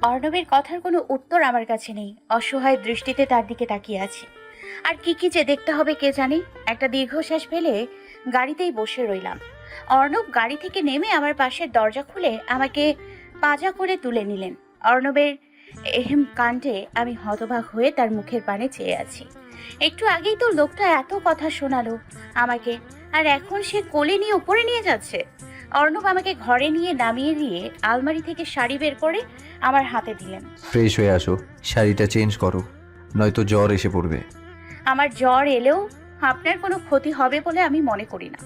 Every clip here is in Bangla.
অর্ণবের কথার কোনো উত্তর আমার কাছে নেই। অসহায় দৃষ্টিতে তার দিকে তাকিয়ে আছি। আর কি কি যে দেখতে হবে কে জানে। একটা দীর্ঘশ্বাস ফেলে গাড়িতেই বসে রইলাম। অর্ণব গাড়ি থেকে নেমে আমার পাশের দরজা খুলে আমাকে পাজা করে তুলে নিলেন। অর্ণবের এহেম কাণ্ডে আমি হতবাক হয়ে তার মুখের পানে চেয়ে আছি। একটু আগেই তো লোকটা এত কথা শোনালো আমাকে, আর এখন সে কোলে নিয়ে উপরে নিয়ে যাচ্ছে। অর্ণব আমাকে ঘরে নিয়ে নামিয়ে দিয়ে আলমারি থেকে শাড়ি বের করে আমার হাতে দিলেন। ফ্রেশ হয়ে আসো, শাড়িটা চেঞ্জ করো, নয়তো জ্বর এসে পড়বে। আমার জ্বর এলেও আপনার কোনো ক্ষতি হবে বলে আমি মনে করি না।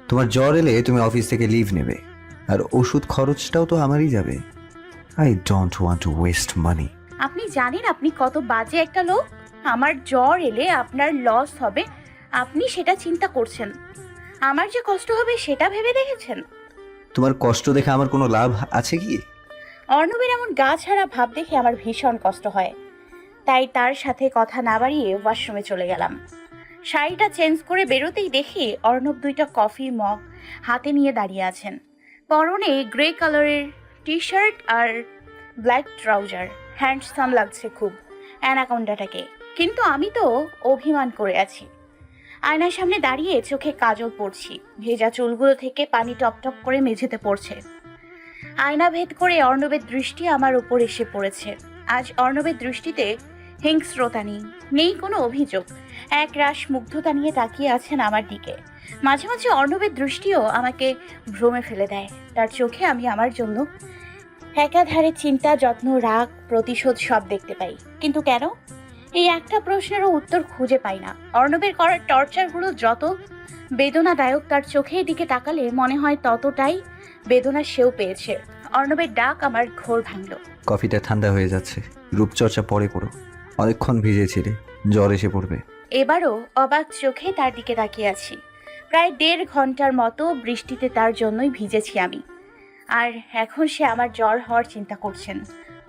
তোমার জ্বর এলে তুমি অফিস থেকে লিভ নেবে, আর ওষুধ খরচটাও তো আমারই যাবে। I don't want to waste money. আপনি জানেন আপনি কত বাজে একটা লোক। আমার জ্বর এলে আপনার লস হবে, আপনি সেটা চিন্তা করছেন। আমার যে কষ্ট হবে সেটা ভেবে দেখেছেন? তোমার কষ্ট দেখে আমার কোনো লাভ আছে কি? অর্ণবের এমন গা ছাড়া ভাব দেখে আমার ভীষণ কষ্ট হয়। তাই তার সাথে কথা না বাড়িয়ে ওয়াশরুমে চলে গেলাম। শাড়িটা চেঞ্জ করে বেরোতেই দেখি অর্ণব দুইটা কফির মগ হাতে নিয়ে দাঁড়িয়ে আছেন। পরনে গ্রে কালারের টি শার্ট আর ব্ল্যাক ট্রাউজার। হ্যান্ডসাম লাগছে খুব অ্যানাকোন্ডাটাকে। কিন্তু আমি তো অভিমান করে আছি। আয়নার সামনে দাঁড়িয়ে চোখে কাজল পড়ছি। ভেজা চুলগুলো থেকে পানি টপটপ করে মেঝেতে পড়ছে। আয়না ভেদ করে অর্ণবের দৃষ্টি আমার উপর এসে পড়েছে। আজ অর্ণবের দৃষ্টিতে হিংস্রতা নেই, নেই কোনো অভিযোগ। এক রাশ মুগ্ধতা নিয়ে তাকিয়ে আছেন আমার দিকে। মাঝে মাঝে অর্ণবের দৃষ্টিও আমাকে ভ্রমে ফেলে দেয়। তার চোখে আমি আমার জন্য একাধারে চিন্তা, যত্ন, রাগ, প্রতিশোধ সব দেখতে পাই। কিন্তু কেন? এই একটা প্রশ্নেরও উত্তর খুঁজে পাই না। অর্ণবের করার টর্চারগুলো যত বেদনাদায়ক, তার চোখের দিকে তাকালে মনে হয় ততটাই বেদনা সেও পেয়েছে। অর্ণবের ডাক আমার ঘোর ভাঙল। কফিটা ঠান্ডা হয়ে যাচ্ছে, রূপচর্চা পরে করো, অনেকক্ষণ ভিজেছিলে, জ্বর এসে পড়বে। এবারও অবাক চোখে তার দিকে তাকিয়ে আছি। প্রায় 1.5 ঘন্টার মতো বৃষ্টিতে তার জন্যই ভিজেছি আমি। আর এখন সে আমার জ্বর হওয়ার চিন্তা করছেন।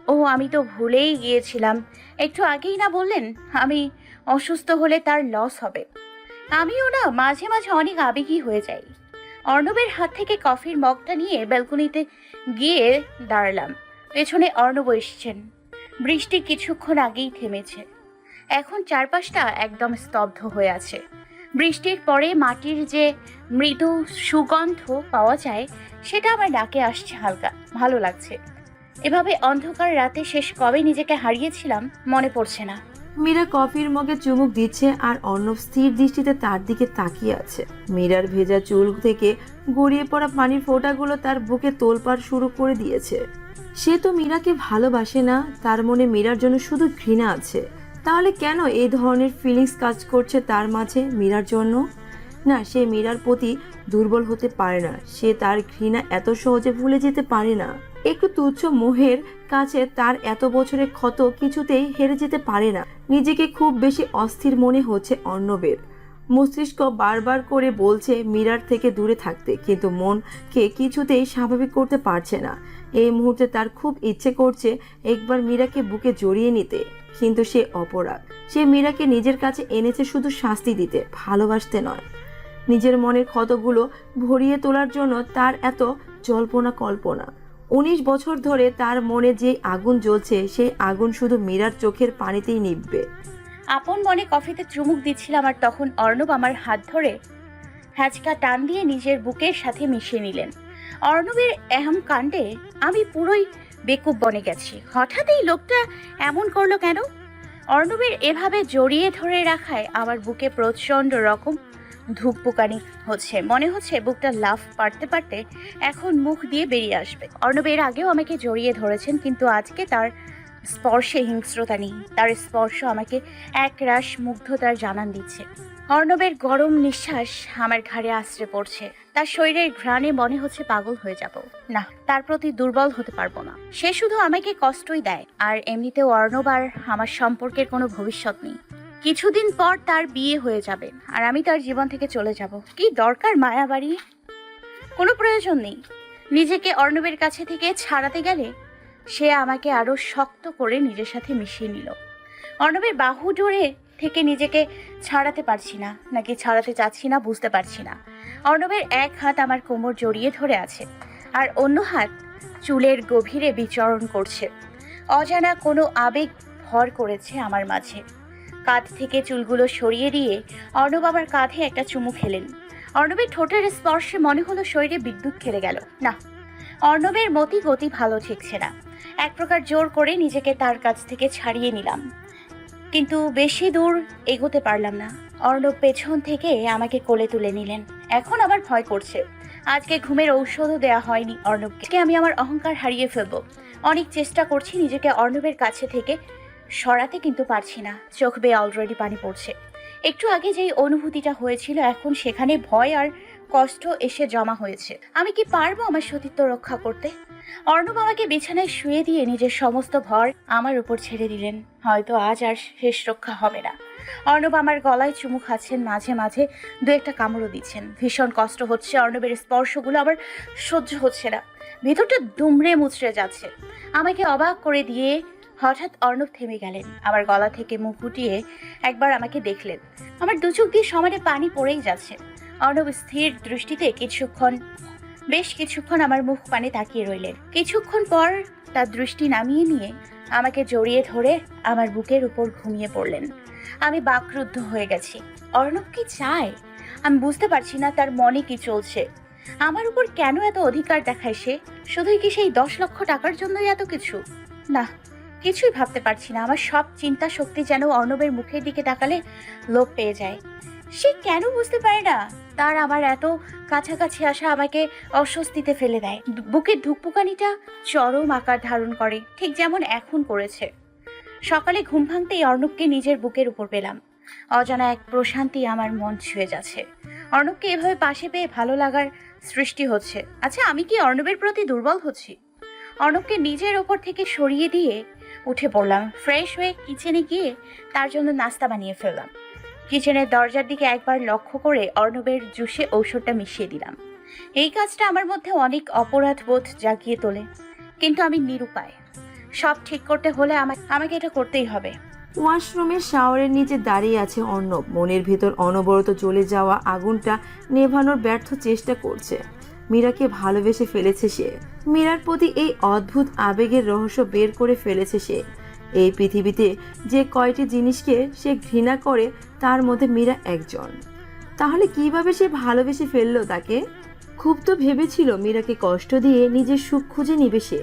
ও, আমি তো ভুলেই গিয়েছিলাম। একটু আগেই না বললেন আমি অসুস্থ হলে তার লস হবে। আমিও না মাঝে মাঝে অনেক আবেগী হয়ে যাই। অর্ণবের হাত থেকে কফির মগটা নিয়ে ব্যালকনিতে গিয়ে দাঁড়ালাম। পেছনে অর্ণব এসেছেন। বৃষ্টি কিছুক্ষণ আগেই থেমেছে। এখন চারপাশটা একদম স্তব্ধ হয়ে আছে। বৃষ্টির পরে মাটির যে মৃদু সুগন্ধ পাওয়া যায় সেটা আমার নাকে আসছে হালকা। ভালো লাগছে। এভাবে অন্ধকার রাতে শেষ কবে নিজেকে হারিয়েছিলাম মনে পড়ছে না। মীরা কফির মগে চুমুক দিচ্ছে আর অর্ণব স্থির দৃষ্টিতে তার দিকে তাকিয়ে আছে। মীরার ভেজা চুল থেকে গড়িয়ে পড়া পানির ফোঁটাগুলো তার বুকে তোলপাড় শুরু করে দিয়েছে। সে তো মীরাকে ভালোবাসে না, তার মনে মীরার জন্য শুধু ঘৃণা আছে। তাহলে কেন এই ধরনের ফিলিংস কাজ করছে তার মাঝে মীরার জন্য? না, সে মীরার প্রতি দুর্বল হতে পারে না। সে তার ঘৃণা এত সহজে ভুলে যেতে পারে না। একটু তুচ্ছ মোহের কাছে তার এত বছরের ক্ষত কিছুতেই হেরে যেতে পারে না। নিজেকে খুব বেশি অস্থির মনে হচ্ছে অর্ণবের। মস্তিষ্ক বারবার করে বলছে মীরার থেকে দূরে থাকতে, কিন্তু মনকে কিছুতেই স্বাভাবিক করতে পারছে না। এই মুহূর্তে তার খুব ইচ্ছে করছে একবার মীরাকে বুকে জড়িয়ে নিতে, কিন্তু সে অপরাধ। সে মীরাকে নিজের কাছে এনেছে শুধু শাস্তি দিতে, ভালোবাসতে নয়। নিজের মনের ক্ষতগুলো ভরিয়ে তোলার জন্য তার এত জল্পনা কল্পনা। 19 বছর ধরে তার মনে যে আগুন জ্বলছে সেই আগুন শুধু মীরার চোখের পানিতেই নিভবে। আপন মনে কফিতে চুমুক দিচ্ছিলাম আর তখন অর্ণব আমার হাত ধরে হ্যাচকা টান দিয়ে নিজের বুকের সাথে মিশিয়ে নিলেন। অর্ণবের এহম কাণ্ডে আমি পুরোই বেকুব বনে গেছি। হঠাৎ এই লোকটা এমন করলো কেন? অর্ণবের এভাবে জড়িয়ে ধরে রাখায় আমার বুকে প্রচণ্ড রকম ধুকপুকানি হচ্ছে। মনে হচ্ছে বুকটা লাফ পারতে পারতে এখন মুখ দিয়ে বেরিয়ে আসবে। অর্ণবের আগেও আমাকে জড়িয়ে ধরেছেন, কিন্তু আজকে তার স্পর্শে হিংস্রতা নেই। তার স্পর্শ আমাকে এক রাশ মুগ্ধতার জানান দিচ্ছে। অর্ণবের গরম নিঃশ্বাস আমার ঘাড়ে আশ্রে পড়ছে। তার শরীরের ঘ্রাণে মনে হচ্ছে পাগল হয়ে যাব। না, তার প্রতি দুর্বল হতে পারবো না। সে শুধু আমাকে কষ্টই দেয়। আর এমনিতেও অর্ণব আর আমার সম্পর্কের কোনো ভবিষ্যৎ নেই। কিছুদিন পর তার বিয়ে হয়ে যাবে আর আমি তার জীবন থেকে চলে যাব। কি দরকার মায়া বাড়িয়ে? কোনো প্রয়োজন নেই। নিজেকে অর্ণবের কাছে থেকে ছাড়াতে গেলে সে আমাকে আরো শক্ত করে নিজের সাথে মিশিয়ে নিল। অর্ণবের বাহু জোরে থেকে নিজেকে ছাড়াতে পারছি না, নাকি ছাড়াতে চাচ্ছি না বুঝতে পারছি না। অর্ণবের এক হাত আমার কোমর জড়িয়ে ধরে আছে আর অন্য হাত চুলের গভীরে বিচরণ করছে। অজানা কোনো আবেগ ভর করেছে আমার মাঝে। কাঁধ থেকে চুলগুলো সরিয়ে দিয়ে অর্ণব আমার কাঁধে একটা চুমু খেলেন। অর্ণবের ঠোঁটের স্পর্শে মনে হলো শরীরে বিদ্যুৎ খেলে গেল। না, অর্ণবের গতি ভালো ঠেকছে না। এক প্রকার জোর করে নিজেকে তার কাছ থেকে ছাড়িয়ে নিলাম, কিন্তু বেশি দূর এগোতে পারলাম না। অর্ণব পেছন থেকে আমাকে কোলে তুলে নিলেন। এখন আমার ভয় করছে। আজকে ঘুমের ঔষধও দেয়া হয়নি অর্ণবকে। আমি আমার অহংকার হারিয়ে ফেলবো। অনেক চেষ্টা করছি নিজেকে অর্ণবের কাছে থেকে সরাতে, কিন্তু পারছি না। চোখ বেয়ে অলরেডি পানি পড়ছে। একটু আগে যেই অনুভূতিটা হয়েছিল, এখন সেখানে ভয় আর কষ্ট এসে জমা হয়েছে। আমি কি পারবো আমার সতীত্ব রক্ষা করতে? অর্ণব আমাকে বিছানায় শুয়ে দিয়ে নিজের সমস্ত ভর আমার উপর ছেড়ে দিলেন। হয়তো আজ আর শেষ রক্ষা হবে না। অর্ণব আমার গলায় চুমু খাচ্ছেন, মাঝে মাঝে দু একটা কামড়ও দিচ্ছেন। ভীষণ কষ্ট হচ্ছে। অর্ণবের স্পর্শগুলো আমার সহ্য হচ্ছে না। ভেতরটা দুমড়ে মুচড়ে যাচ্ছে। আমাকে অবাক করে দিয়ে হঠাৎ অর্ণব থেমে গেলেন। আমার গলা থেকে মুখ গুটিয়ে একবার আমাকে দেখলেন। আমার দু চোখ দিয়ে সমানে পানি পড়েই যাচ্ছে। অর্ণব স্থির দৃষ্টিতে বেশ কিছুক্ষণ আমার মুখ পানে তাকিয়ে রইলেন। কিছুক্ষণ পর তার দৃষ্টি নামিয়ে নিয়ে আমাকে জড়িয়ে ধরে আমার বুকের উপর ঘুমিয়ে পড়লেন। আমি বাকরুদ্ধ হয়ে গেছি। অর্ণব কি চায়? আমি বুঝতে পারছি না তার মনে কি চলছে। আমার উপর কেন এত অধিকার দেখায় সে? শুধুই কি সেই 10 লক্ষ টাকার জন্যই এত কিছু? না, কিছুই ভাবতে পারছি না। আমার সব চিন্তা শক্তি যেন অর্ণবের মুখের দিকে তাকালে লোভ পেয়ে যায়। সে কেন বুঝতে পারে না তার আমার এত কাছাকাছি আসা আমাকে অস্বস্তিতে ফেলে দেয়। বুকের ধুকপুকানিটা চরম আকার ধারণ করে, ঠিক যেমন এখন করেছে। সকালে ঘুম ভাঙতেই অর্ণবকে নিজের বুকের উপর পেলাম। অজানা এক প্রশান্তি আমার মন ছুঁয়ে যাচ্ছে। অর্ণবকে এভাবে পাশে পেয়ে ভালো লাগার সৃষ্টি হচ্ছে। আচ্ছা, আমি কি অর্ণবের প্রতি দুর্বল হচ্ছি? অর্ণবকে নিজের ওপর থেকে সরিয়ে দিয়ে উঠে পড়লাম। ফ্রেশ হয়ে কিচেনে গিয়ে তার জন্য নাস্তা বানিয়ে ফেললাম। কিচেনের দরজার দিকে একবার লক্ষ্য করে অর্ণবের জুসে ঔষধটা মিশিয়ে দিলাম। এই কাজটা আমার মধ্যে অনেক অপরাধ বোধ জাগিয়ে তোলে, কিন্তু আমি নিরুপায়। সব ঠিক করতে হলে আমাকে এটা করতেই হবে। ওয়াশরুমের শাওয়ারের নিচে দাঁড়িয়ে আছে অর্ণব। মনের ভেতর অনবরত জ্বলে যাওয়া আগুনটা নেভানোর ব্যর্থ চেষ্টা করছে। মীরাকে ভালোবেসে ফেলেছে সে। মীরার প্রতি এই অদ্ভুত আবেগের রহস্য বের করে ফেলেছে সে। এই পৃথিবীতে যে কয়টি জিনিসকে সে ঘৃণা করে তার মধ্যে মীরা একজন। তাহলে কিভাবে সে ভালোবেসে ফেললো তাকে? খুব তো ভেবেছিল মীরাকে কষ্ট দিয়ে নিজের সুখ খুঁজে নিবে সে,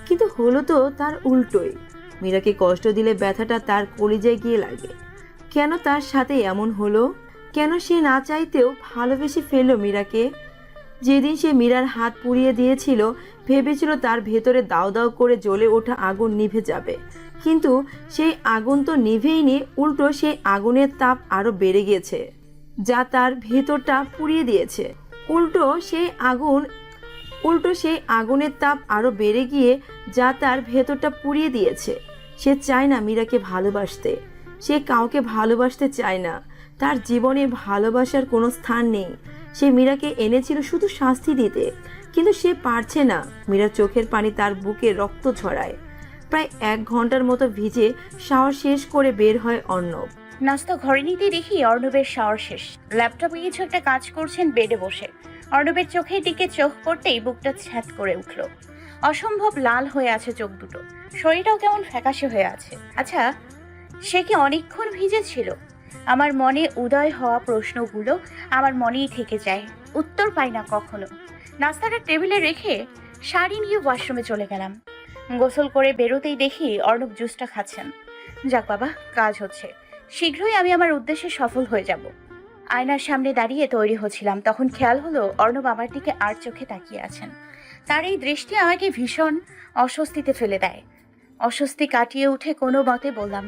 কিন্তু হলো তো তার উল্টোই। মীরাকে কষ্ট দিলে ব্যথাটা তার কলিজায় গিয়ে লাগে। কেন তার সাথে এমন হলো? কেন সে না চাইতেও ভালোবেসে ফেললো মীরাকে? যেদিন সে মীরার হাত পুড়িয়ে দিয়েছিল, ভেবেছিল তার ভেতরে দাও দাও করে জ্বলে ওঠা আগুন নিভে যাবে, কিন্তু সেই আগুন তো নিভেইনি, উল্টো সেই আগুনের তাপ আরো বেড়ে গিয়েছে, যা তার ভেতরটা পুড়িয়ে দিয়েছে। উল্টো সেই আগুনের তাপ আরো বেড়ে গিয়ে যা তার ভেতরটা পুড়িয়ে দিয়েছে। সে চায় না মীরাকে ভালোবাসতে। সে কাউকে ভালোবাসতে চায় না। তার জীবনে ভালোবাসার কোনো স্থান নেই। সে মীরাকে এনেছিল শুধু শাস্তি দিতে, কিন্তু সে পারছে না। মীরার চোখের পানি তার বুকে রক্ত ঝরায়। প্রায় 1 ঘন্টার মতো ভিজে শাওয়ার শেষ করে বের হয় অর্ণব। নাস্তা ঘরে নিতে দেখি অর্ণবের শাওয়ার শেষ। ল্যাপটপে কিছু একটা কাজ করছেন বেডে বসে। অর্ণবের চোখের দিকে চোখ পড়তেই বুকটা ছ্যাঁত করে উঠল। অসম্ভব লাল হয়ে আছে চোখ দুটো। শরীরটাও কেমন ফ্যাকাশে হয়ে আছে। আচ্ছা, সে কি অনেকক্ষণ ভিজেছিল? আমার মনে উদয় হওয়া প্রশ্নগুলো আমার মনেই থেকে যায়, উত্তর পাই না কখনো। নাস্তাটা টেবিলে রেখে শাড়ি নিয়ে ওয়াশরুমে চলে গেলাম। গোসল করে বেরোতেই দেখি অর্ণব জুসটা খাচ্ছেন। যাক বাবা, কাজ হচ্ছে। শীঘ্রই আমি আমার উদ্দেশ্যে সফল হয়ে যাব। আয়নার সামনে দাঁড়িয়ে তৈরি হচ্ছিলাম, তখন খেয়াল হলো অর্ণব আমার দিকে আর চোখে তাকিয়ে আছেন। তার এই দৃষ্টি আমাকে ভীষণ অস্বস্তিতে ফেলে দেয়। অস্বস্তি কাটিয়ে উঠে কোনো মতে বললাম,